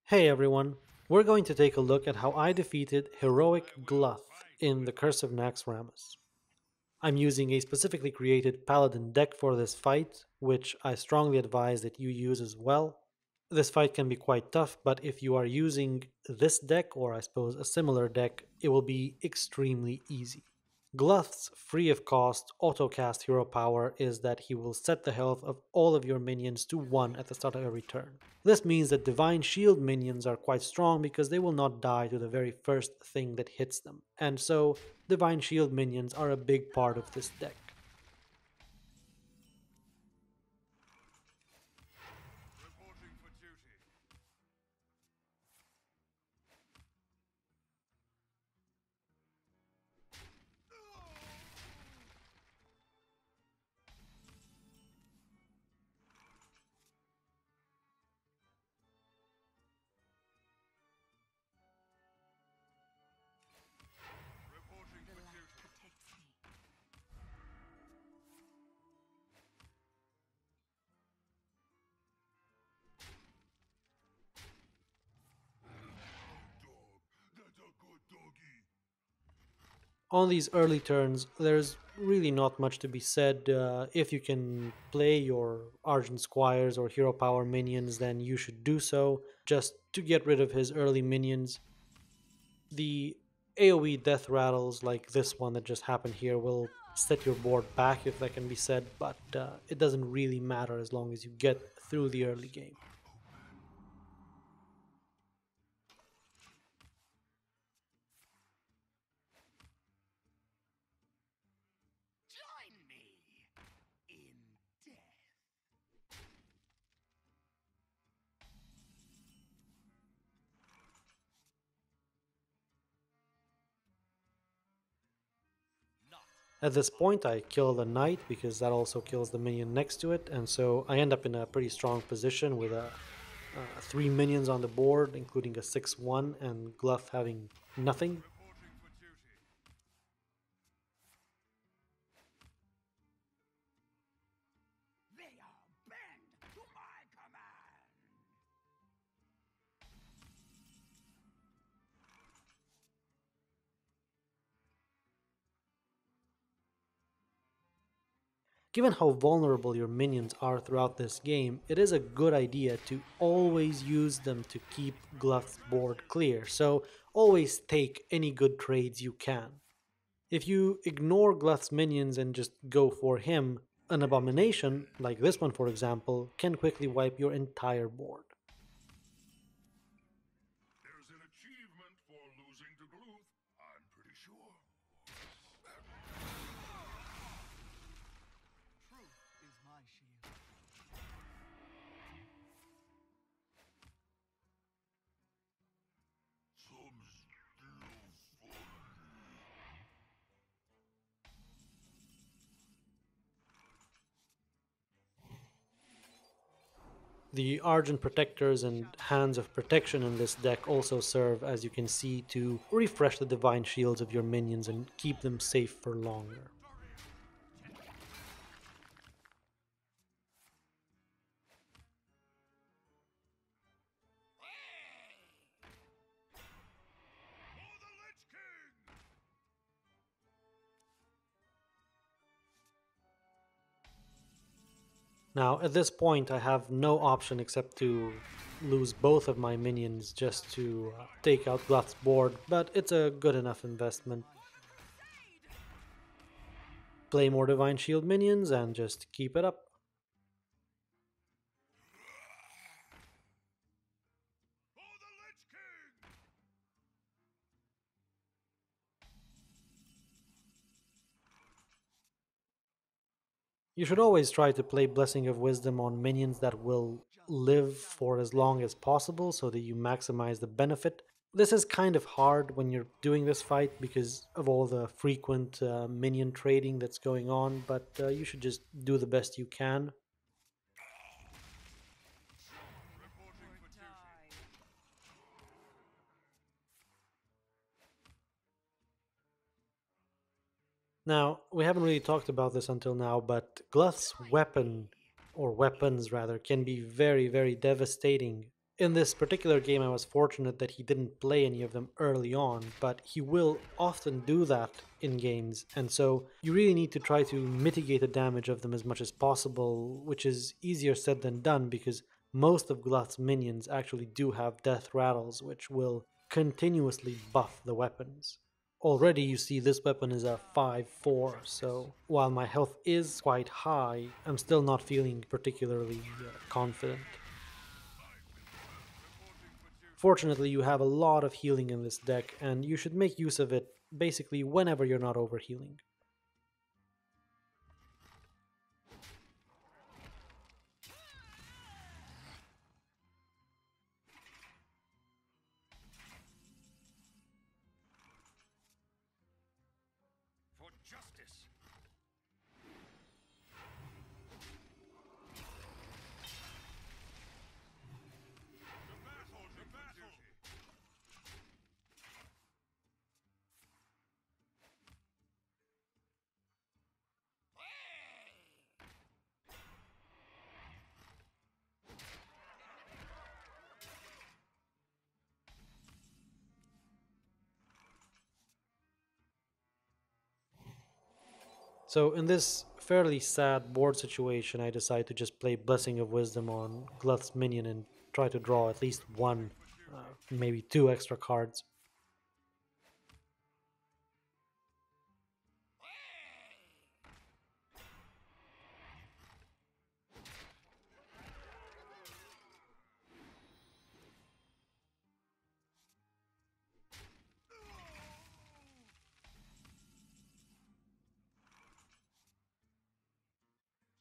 Hey everyone, we're going to take a look at how I defeated Heroic Gluth in the Curse of Naxxramas. I'm using a specifically created paladin deck for this fight, which I strongly advise that you use as well. This fight can be quite tough, but if you are using this deck, or I suppose a similar deck, it will be extremely easy. Gluth's free of cost autocast hero power is that he will set the health of all of your minions to 1 at the start of every turn. This means that Divine Shield minions are quite strong because they will not die to the very first thing that hits them, and so Divine Shield minions are a big part of this deck. On these early turns, there's really not much to be said. If you can play your Argent Squires or Hero Power minions, then you should do so, just to get rid of his early minions. The AoE death rattles, like this one that just happened here, will set your board back, if that can be said, but it doesn't really matter as long as you get through the early game. Join me in death. Not At this point, I kill the knight because that also kills the minion next to it, and so I end up in a pretty strong position with 3 minions on the board, including a 6/1, and Gluff having nothing. reporting for duty. They are bend to my command. Given how vulnerable your minions are throughout this game, it is a good idea to always use them to keep Gluff's board clear, so always take any good trades you can. If you ignore Gluth's minions and just go for him, an abomination, like this one for example, can quickly wipe your entire board. There's an achievement for losing to Gluth, I'm pretty sure. Truth is my shield. The Argent Protectors and Hands of Protection in this deck also serve, as you can see, to refresh the Divine Shields of your minions and keep them safe for longer. For the Lich King! Now, at this point, I have no option except to lose both of my minions just to take out Gluth's board, but it's a good enough investment. Play more Divine Shield minions and just keep it up. For the Lich King! You should always try to play Blessing of Wisdom on minions that will live for as long as possible so that you maximize the benefit. This is kind of hard when you're doing this fight because of all the frequent minion trading that's going on, but you should just do the best you can. Reporting for duty. Now, we haven't really talked about this until now, but Gluth's weapon, or weapons rather, can be very, very devastating. In this particular game, I was fortunate that he didn't play any of them early on, but he will often do that in games, and so you really need to try to mitigate the damage of them as much as possible, which is easier said than done because most of Gluth's minions actually do have death rattles, which will continuously buff the weapons. Already you see this weapon is a 5-4, so while my health is quite high, I'm still not feeling particularly confident. Fortunately, you have a lot of healing in this deck, and you should make use of it basically whenever you're not overhealing. For justice. To battle, to battle. So, in this fairly sad board situation, I decide to just play Blessing of Wisdom on Gluth's minion and try to draw at least one, maybe two extra cards.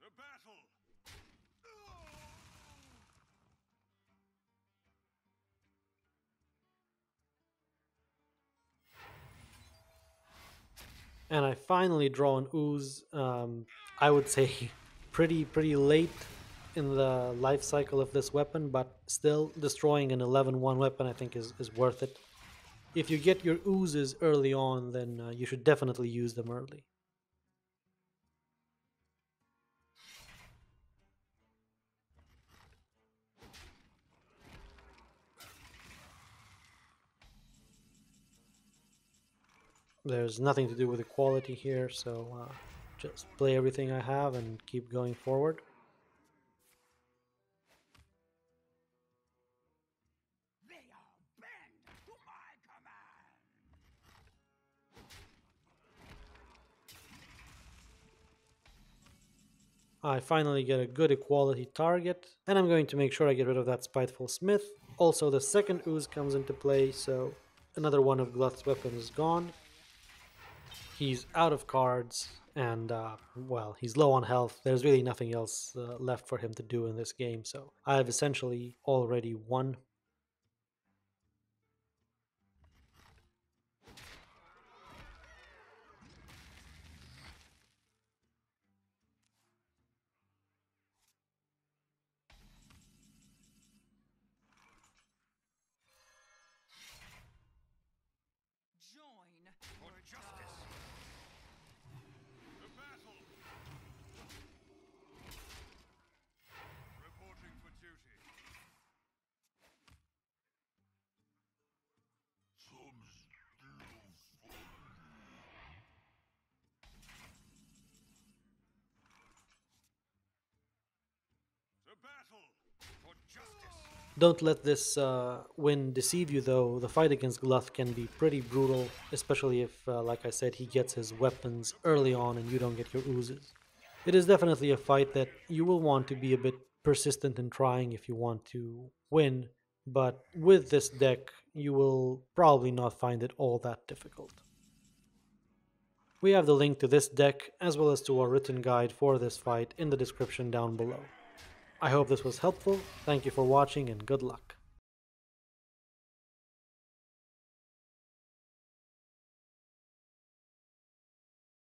To battle. And I finally draw an ooze. I would say pretty late in the life cycle of this weapon, but still destroying an 11-1 weapon I think is worth it. If you get your oozes early on, then you should definitely use them early. There's nothing to do with equality here, so just play everything I have and keep going forward. They are bend to my command. I finally get a good equality target, and I'm going to make sure I get rid of that Spiteful Smith. Also, the second ooze comes into play, so another one of Gluth's weapons is gone. He's out of cards, and well, he's low on health. There's really nothing else left for him to do in this game, so I have essentially already won. Join For justice. To battle. Reporting for duty. To battle. For justice. Don't let this win deceive you, though. The fight against Gluth can be pretty brutal, especially if, like I said, he gets his weapons early on and you don't get your oozes. It is definitely a fight that you will want to be a bit persistent in trying if you want to win, but with this deck, you will probably not find it all that difficult. We have the link to this deck as well as to our written guide for this fight in the description down below. I hope this was helpful, thank you for watching and good luck.